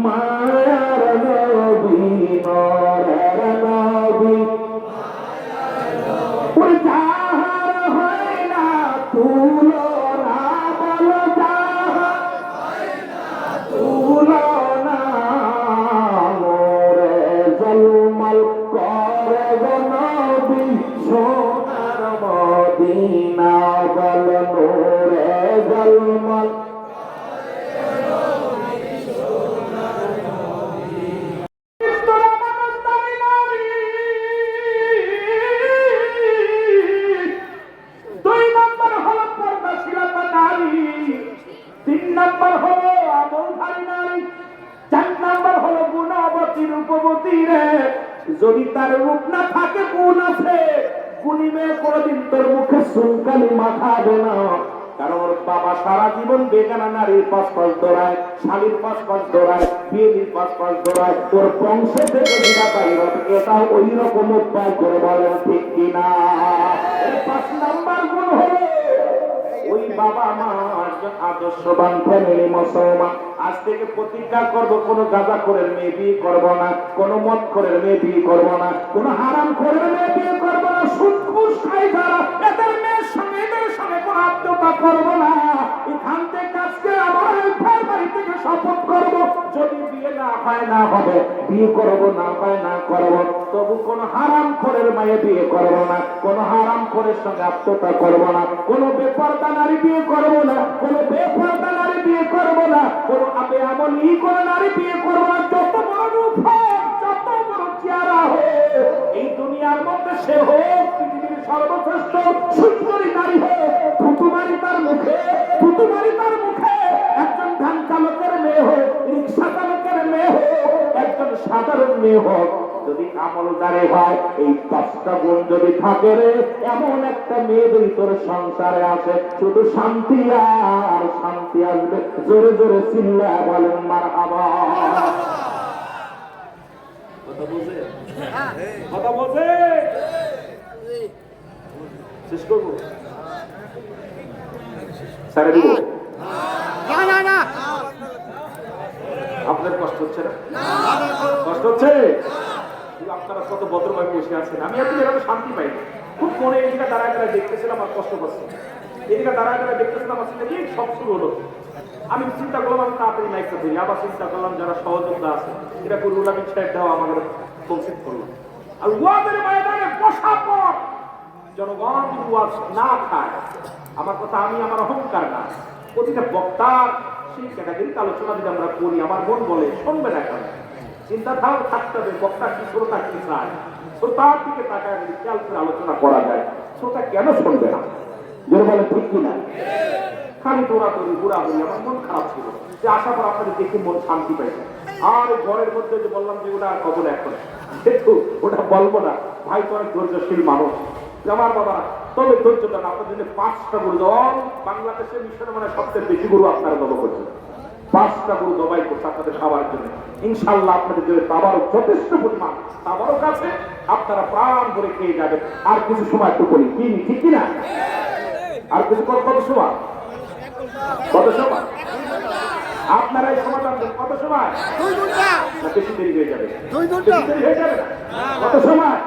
মায়ার নবী নরের নবী ওই যাহার হয় না তুলনা বলো যাহার তুলনা মোরে জলমল করে গো নবী সোনার মদিনা বলো মোরে জলমল যদি তার রূপ না থাকে গুণ আছে গুণী মেয়ে কোনদিন তোর মুখে সুনকালি মাখাবে না। কারণ ওর বাবা সারা জীবন বেগানা নারীর পাশ দৌড়ায়, শালীর পাশ দৌড়ায়, বিয়ের পাশ দৌড়ায়, তোর বংশ থেকে বিনা পাই এটাও ওই রকম উপায় করে বলেন ঠিক কিনা। 5 নাম্বার গুণ হলো ওই বাবা মা আদর্শবান ফ্যামিলি মুসলমান। আজ থেকে প্রতিজ্ঞা করবো কোনো গাঁজাখোরের মেয়ে বিয়ে করবো না, কোনো মদখোরের মেয়ে বিয়ে করবো না, কোনো হারামখোরের মেয়ে বিয়ে করবো না, সুদ ঘুষ খাই যারা এদের মেয়ের সঙ্গে এদের সঙ্গে কোনো আত্মীয়তা করবো না। এখান থেকে আজকে আমার ভাই বাড়ি থেকে শপথ করবো যদি বিয়ে না হয় না হবে, বিয়ে করবো না হয় না করবো, তবু কোনো হারামখোরের মেয়ে বিয়ে করবো না, কোনো হারামখোরের সঙ্গে আত্মীয়তা করবো না, কোনো বেপরদা নারী বিয়ে করবো না, কোনো বেপরদা নারী বিয়ে করবো না, কোনো আপে এমন কোনো নারী বিয়ে করবো না। যত বড় রূপ হোক, যত বড় চেহারা হোক, এই দুনিয়ার মধ্যে সে হোক পৃথিবীর সর্বশ্রেষ্ঠ সুন্দরী নারী হোক, থুতুমারি তার মুখে, থুতুমারি তার মুখে, একজন ধান চালকের মেয়ে হোক, রিক্সা চালকের মেয়ে হোক, একজন সাধারণ মেয়ে হোক, যদি আমলদারে হয় এই 5টা গুণ যদি থাকে রে, এমন একটা মেয়ে যদি তোর সংসারে আসে শুধু শান্তি আর শান্তি আসবে। জোরে জোরে চিল্লা বলেন মারহাবা। কথা বলছে শেষ করবো সারা দিব না। আপনার কষ্ট হচ্ছে না? কষ্ট হচ্ছে? আপনারা কত ভদ্রভাবে বসে আছেন, আমি আপনি এরকম শান্তি পাই খুব মনে। এদিকে দাঁড়ায় দাঁড়ায় দেখতেছিলাম আর কষ্ট পাচ্ছি, এদিকে দাঁড়ায় দাঁড়ায় দেখতেছিলাম আসলে এই সব শুরু হলো। আমি চিন্তা করলাম আমি তাড়াতাড়ি মাইকটা ধরি, আবার চিন্তা করলাম যারা সহযোগিতা আছে এটা করুন আমি ছেড়ে দেওয়া আমাদের কনসিড করলাম। আর ওয়াদের ময়দানে বসা পর জনগণ যদি ওয়াজ না খায়, আমার কথা আমি আমার অহংকার না, প্রতিটা বক্তার সেই ক্যাটাগরিতে আলোচনা যদি আমরা করি, আমার মন বলে শুনবে না কেন, চিন্তাধারা থাকতে হবে বক্তা কি শ্রোতা কি চায়, শ্রোতার দিকে তাকায় যদি খেয়াল করে আলোচনা করা যায় শ্রোতা কেন শুনবে না? যেন বলে ঠিক কিনা? খালি দৌড়াদৌড়ি ঘোরাঘুরি আমার মন খারাপ ছিল, যে আশা করা আপনাদের দেখে মন শান্তি পাইছে। আর ঘরের মধ্যে যে বললাম যে ওটা আর খবর এখন কিন্তু ওটা বলবো না, ভাই তো অনেক ধৈর্যশীল মানুষ আমার বাবা, তবে ধৈর্যটা না। আপনার জন্য 5টা গরু দল বাংলাদেশে মিশনে মানে সবচেয়ে বেশি গরু আপনারা দল করছেন, 5টা গরু দবাই করছে আপনাদের খাবার জন্য। ইনশাল্লাহ আপনাদের জন্য তাবারও যথেষ্ট পরিমাণ, তাবারও কাছে আপনারা প্রাণ ভরে খেয়ে যাবেন। আর কিছু সময় একটু বলি কি ঠিক কিনা? আর কিছু কত সময়? কত সময় আপনারা এই সমাধান দেন? কত সময়? 2 ঘন্টা। বেশি দেরি হয়ে যাবে, 2 ঘন্টা দেরি হয়ে যাবে। কত সময়?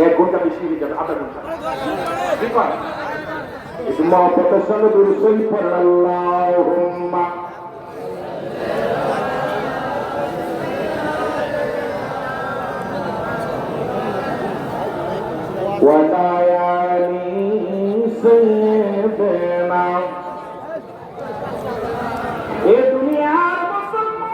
1 ঘন্টা বেশি হয়ে যাবে, আধা ঘন্টা। ঠিক আছে, একটু মহব্বতের সঙ্গে দুরূদ শরীফ পড়েন। আল্লাহুম্মা ওয়া দায়ানি সাইয়্যিদিনা। এ দুনিয়ার মুসলমান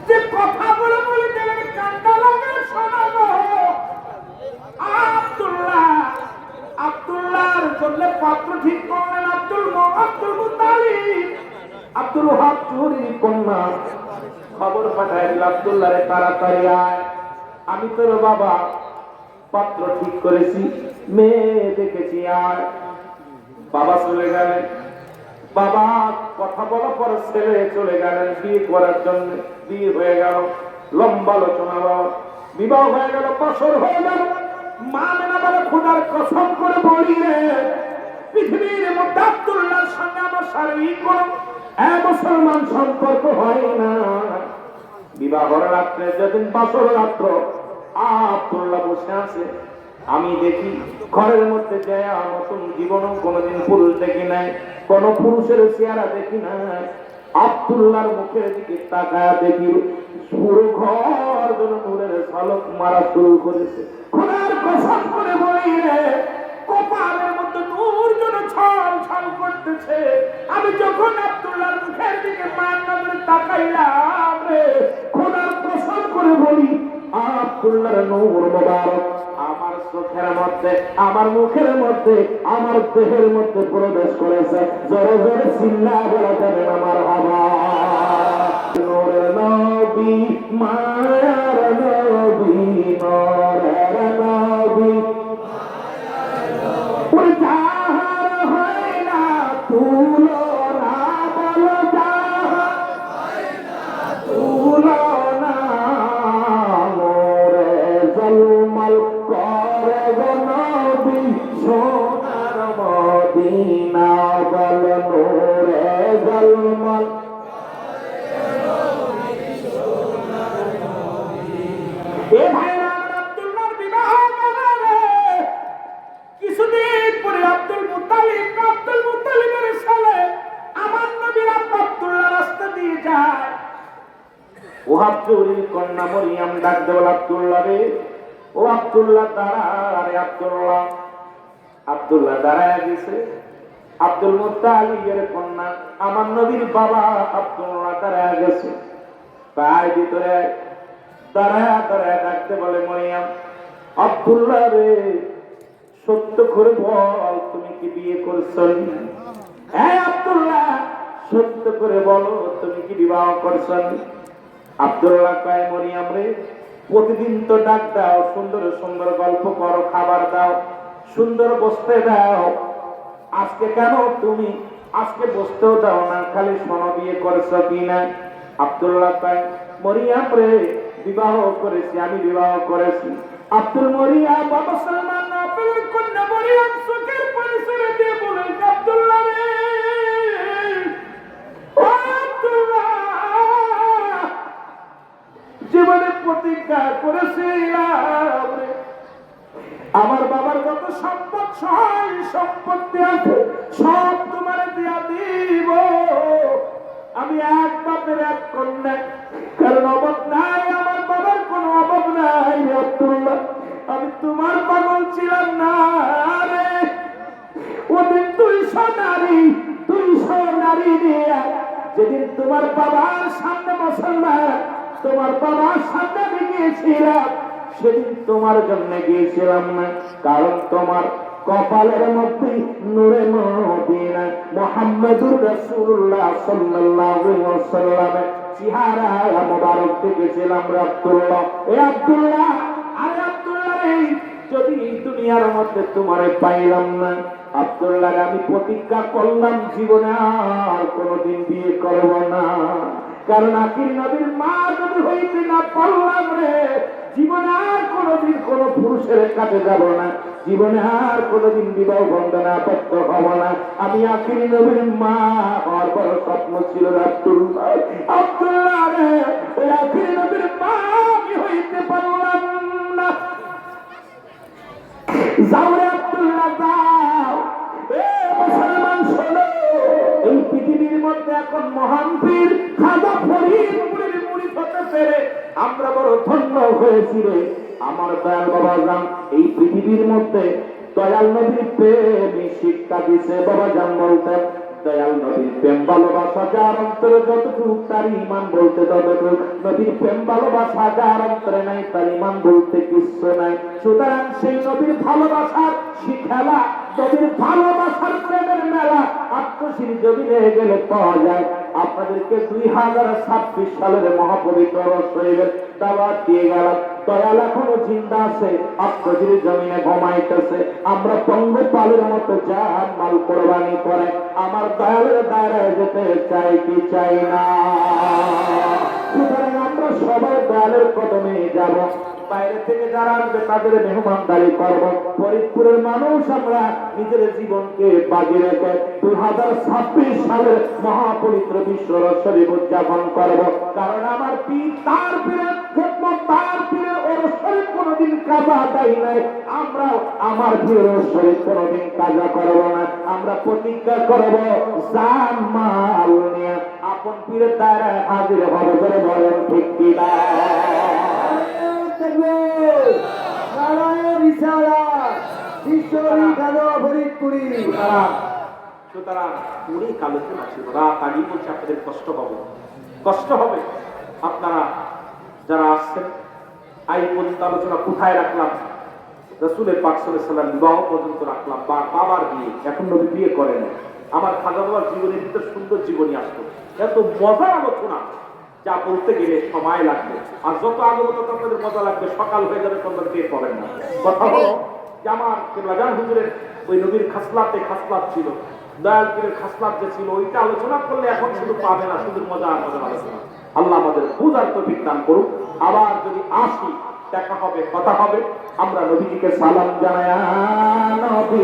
যে কথাগুলো বলে দেবেন কান্না লাগে শোনাবো। আব্দুল্লাহর জন্য পাত্র ঠিক করলেন আব্দুল মুত্তালিব, আব্দুল ওয়াহাব চৌধুরীর কন্যা। খবর পাঠাইল আব্দুল্লাহরে তাড়াতাড়ি আয়, আমি তোর বাবা পাত্র ঠিক করেছি, মেয়ে দেখেছি। আর বাবা চলে গেলেন, বাবা কথা বলার পর ছেলে চলে গেলেন বিয়ে করার জন্য। বিয়ে হয়ে গেল, লম্বা আলোচনা, বিবাহ হয়ে গেল, বছর হয়ে গেল। মা মেনা বলে খোদার কসম করে বলি রে, পৃথিবীর মধ্যে আব্দুল্লাহর সঙ্গে আমার শারীরিক কোনো মুসলমান সম্পর্ক হয় না। বিবাহর রাত্রে যেদিন বাসর রাত্র আব্দুল্লাহ বসে আছে, আমি দেখি ঘরের মধ্যে যায় নতুন জীবনও কোনোদিন পুরুষ দেখি নাই, কোন পুরুষের চেহারা দেখি নাই। আব্দুল্লাহর মুখের দিকে তাকায় দেখি পুরো ঘর যেন নূরের ঝলক মারা শুরু করেছে। খোদার কসম করে বলি রে, কপালের মধ্যে নূর যেন ছল ছল করতেছে। আমি যখন আব্দুল্লাহর মুখের দিকে মান নজরে তাকাইলাম রে, খোদার কসম করে বলি আব্দুল্লাহর নূর মোবারক আমার চোখের মধ্যে, আমার মুখের মধ্যে, আমার দেহের মধ্যে প্রবেশ করেছে। জোরে জোরে চিল্লা বলা যাবে আমার বাবা। নূরের নবী, মায়ার নবী, নূরের নবী, ওই যাহার হয় না তুলনা, বলো যাহার হয় না তুলনা, মোরে জলমল করে গো নবী সোনার মদিনা, বলো মোরে জলমল। এ ভাইরা, আব্দুল্লাহর বিবাহ করে কিছুদিন পরে আব্দুল মুত্তালিবের ছেলে আমার নবীর আব্বা আব্দুল্লাহ রাস্তা দিয়ে যায়। ওহাব চৌরির কন্যা মরিয়াম ডাক দেবল, আব্দুল্লাহ রে, ও আব্দুল্লাহ দাঁড়া। আরে আব্দুল্লাহ দাঁড়ায় গেছে। আব্দুল মুত্তালিবের কন্যা আমার নবীর বাবা আব্দুল্লাহ দাঁড়ায় গেছে। তার ভিতরে দাঁড়ায় দাঁড়ায় ডাকতে বলে, মরিয়াম, আব্দুল্লাহ রে, সত্য করে বল তুমি কি বিয়ে করছো? হ্যাঁ আব্দুল্লাহ, সত্য করে বলো তুমি কি বিবাহ করছো? আব্দুল্লাহ কয়, মরিয়াম রে, প্রতিদিন তো ডাক দাও, সুন্দর সুন্দর গল্প করো, খাবার দাও, সুন্দর বসতে দাও, আজকে কেন তুমি আজকে বসতেও দাও না, খালি শোনো বিয়ে করছো কিনা? আব্দুল্লাহ কয়, মরিয়াম রে, বিবাহ করেছি, আমি বিবাহ করেছি। আব্দুল মরিয়াম বাবা সালমান আপেলের কন্যা মরিয়াম চোখের পানি ছেড়ে দিয়ে বলে, আব্দুল্লাহ রে, ও আব্দুল্লাহ, জীবনে প্রতিজ্ঞা করেছিলাম রে, আমার বাবার যত সম্পদ সহায় সম্পত্তি আছে সব তোমার দিয়া দিব। আমি এক বাপের এক কন্যা, কারণ অভাব নাই, আমার বাবার কোনো অভাব নাই। আব্দুল্লাহ, আমি তোমার পাগল ছিলাম না রে। ওদিন 200 নারী নিয়ে যেদিন তোমার বাবার সামনে মুসলমান, তোমার বাবার সামনে আমি গিয়েছিলাম, সেদিন তোমার জন্য গিয়েছিলাম না, কারণ তোমার কপালের মধ্যে নূরে মদিনা মুহাম্মদুর রাসূলুল্লাহ সাল্লাল্লাহু আলাইহি ওয়াসাল্লামের চেহারা মোবারক দেখেছিলাম। আব্দুল্লাহ, এ আব্দুল্লাহ, আরে আব্দুল্লাহ, যদি এই দুনিয়ার মধ্যে তোমারে পাইলাম না, আব্দুল্লাহ আমি প্রতিজ্ঞা করলাম জীবনে আর কোনোদিন বিয়ে করব না, কারণ আখির নবীর মা যদি হইতে না পারলাম রে, জীবনে আর কোনোদিন কোন পুরুষের কাছে যাব না, জীবনে আর কোনোদিন বিবাহ বন্ধনে আবদ্ধ হব না। আমি আখির নবীর মা হওয়ার বড় স্বপ্ন ছিল। আব্দুল্লাহ, আব্দুল্লাহ রে, ওই আখির নবীর মা আমি হইতে পারলাম না। যাও রে আব্দুল্লাহ, যাও। এ মুসলমান শোনো, এই পৃথিবীর মধ্যে এখন মহান পীর খাজা ফরিদ মুরিদ হতে পেরে আমরা বড় ধন্য হয়েছি রে। আমার দয়াল বাবা জান এই পৃথিবীর মধ্যে দয়াল নবীর প্রেমে শিক্ষা দিছে। বাবা জান বলতেন, দয়াল নবীর প্রেম ভালোবাসা যার অন্তরে যতটুকু তার ইমান বলতে ততটুকু, নবীর প্রেম ভালোবাসা যার অন্তরে নাই তার ইমান বলতে কিচ্ছু নাই। সুতরাং সেই নবীর ভালোবাসার শিখালা, নবীর ভালোবাসার প্রেমের মেলা আত্মশীল যদি রয়ে গেলে পাওয়া যায়। আপনাদেরকে 2026 সালের মহাপবিত্র শরীরের দাওয়াত দিয়ে গেলাম। দয়াল এখনো জিন্দা আছে, আত্মশীল জমিনে ঘুমাইতেছে। আমরা পঙ্গপালের মতো জান মাল কোরবানি করে আমার দয়ালের দায়রায় যেতে চাই কি চাই না? সুতরাং আমরা আমরা সবাই দয়ালের কদমে যাব, বাইরে থেকে যারা আসবে তাদের মেহমানদারি করব। ফরিদপুরের মানুষ আমরা নিজের জীবনকে বাজি রেখে 2026 সালের মহাপবিত্র বিশ্ব শরীফ উদযাপন করব। কারণ আমার পীর তার পীরের খেদমত, তার পীরের ওর শরীফ কোনোদিন কাজা দেয় নাই। আমরা আমার পীরের ওর শরীফ কোনোদিন কাজা করব না। আমরা প্রতিজ্ঞা করব জান মাল নিয়ে আপন পীরের দায়রায় হাজির হবে বলে বলেন ঠিক কিনা? সুতরাং অনেক আলোচনা ছিল, রাত আগেই বলছে আপনাদের কষ্ট হবে, কষ্ট হবে। আপনারা যারা আসছেন এই পর্যন্ত আলোচনা কোথায় রাখলাম? রাসূলের পাক সাল্লাল্লাহু আলাইহি ওয়াসাল্লাম বিবাহ পর্যন্ত রাখলাম, বা বাবার বিয়ে, এখন নবী বিয়ে করেন। আমার খাজা বাবার জীবনের ভিতর সুন্দর জীবনী আসতো, এত মজার আলোচনা যা বলতে গেলে সময় লাগবে, আর যত আগত তত আপনাদের মজা লাগবে, সকাল হয়ে যাবে তোমরা টের পাবেন না। কথা হলো যে আমার কেবলাজান হুজুরের ওই নবীর খাসলাতে খাসলাত ছিল, দয়াল পীরের খাসলাত যে ছিল, ওইটা আলোচনা করলে এখন শুধু পাবে না, শুধু মজা আর মজার আলোচনা। আল্লাহ আমাদের বুঝার তৌফিক দান করুক। আবার যদি আসি দেখা হবে, কথা হবে। আমরা নবীজিকে সালাম জানাই। নবী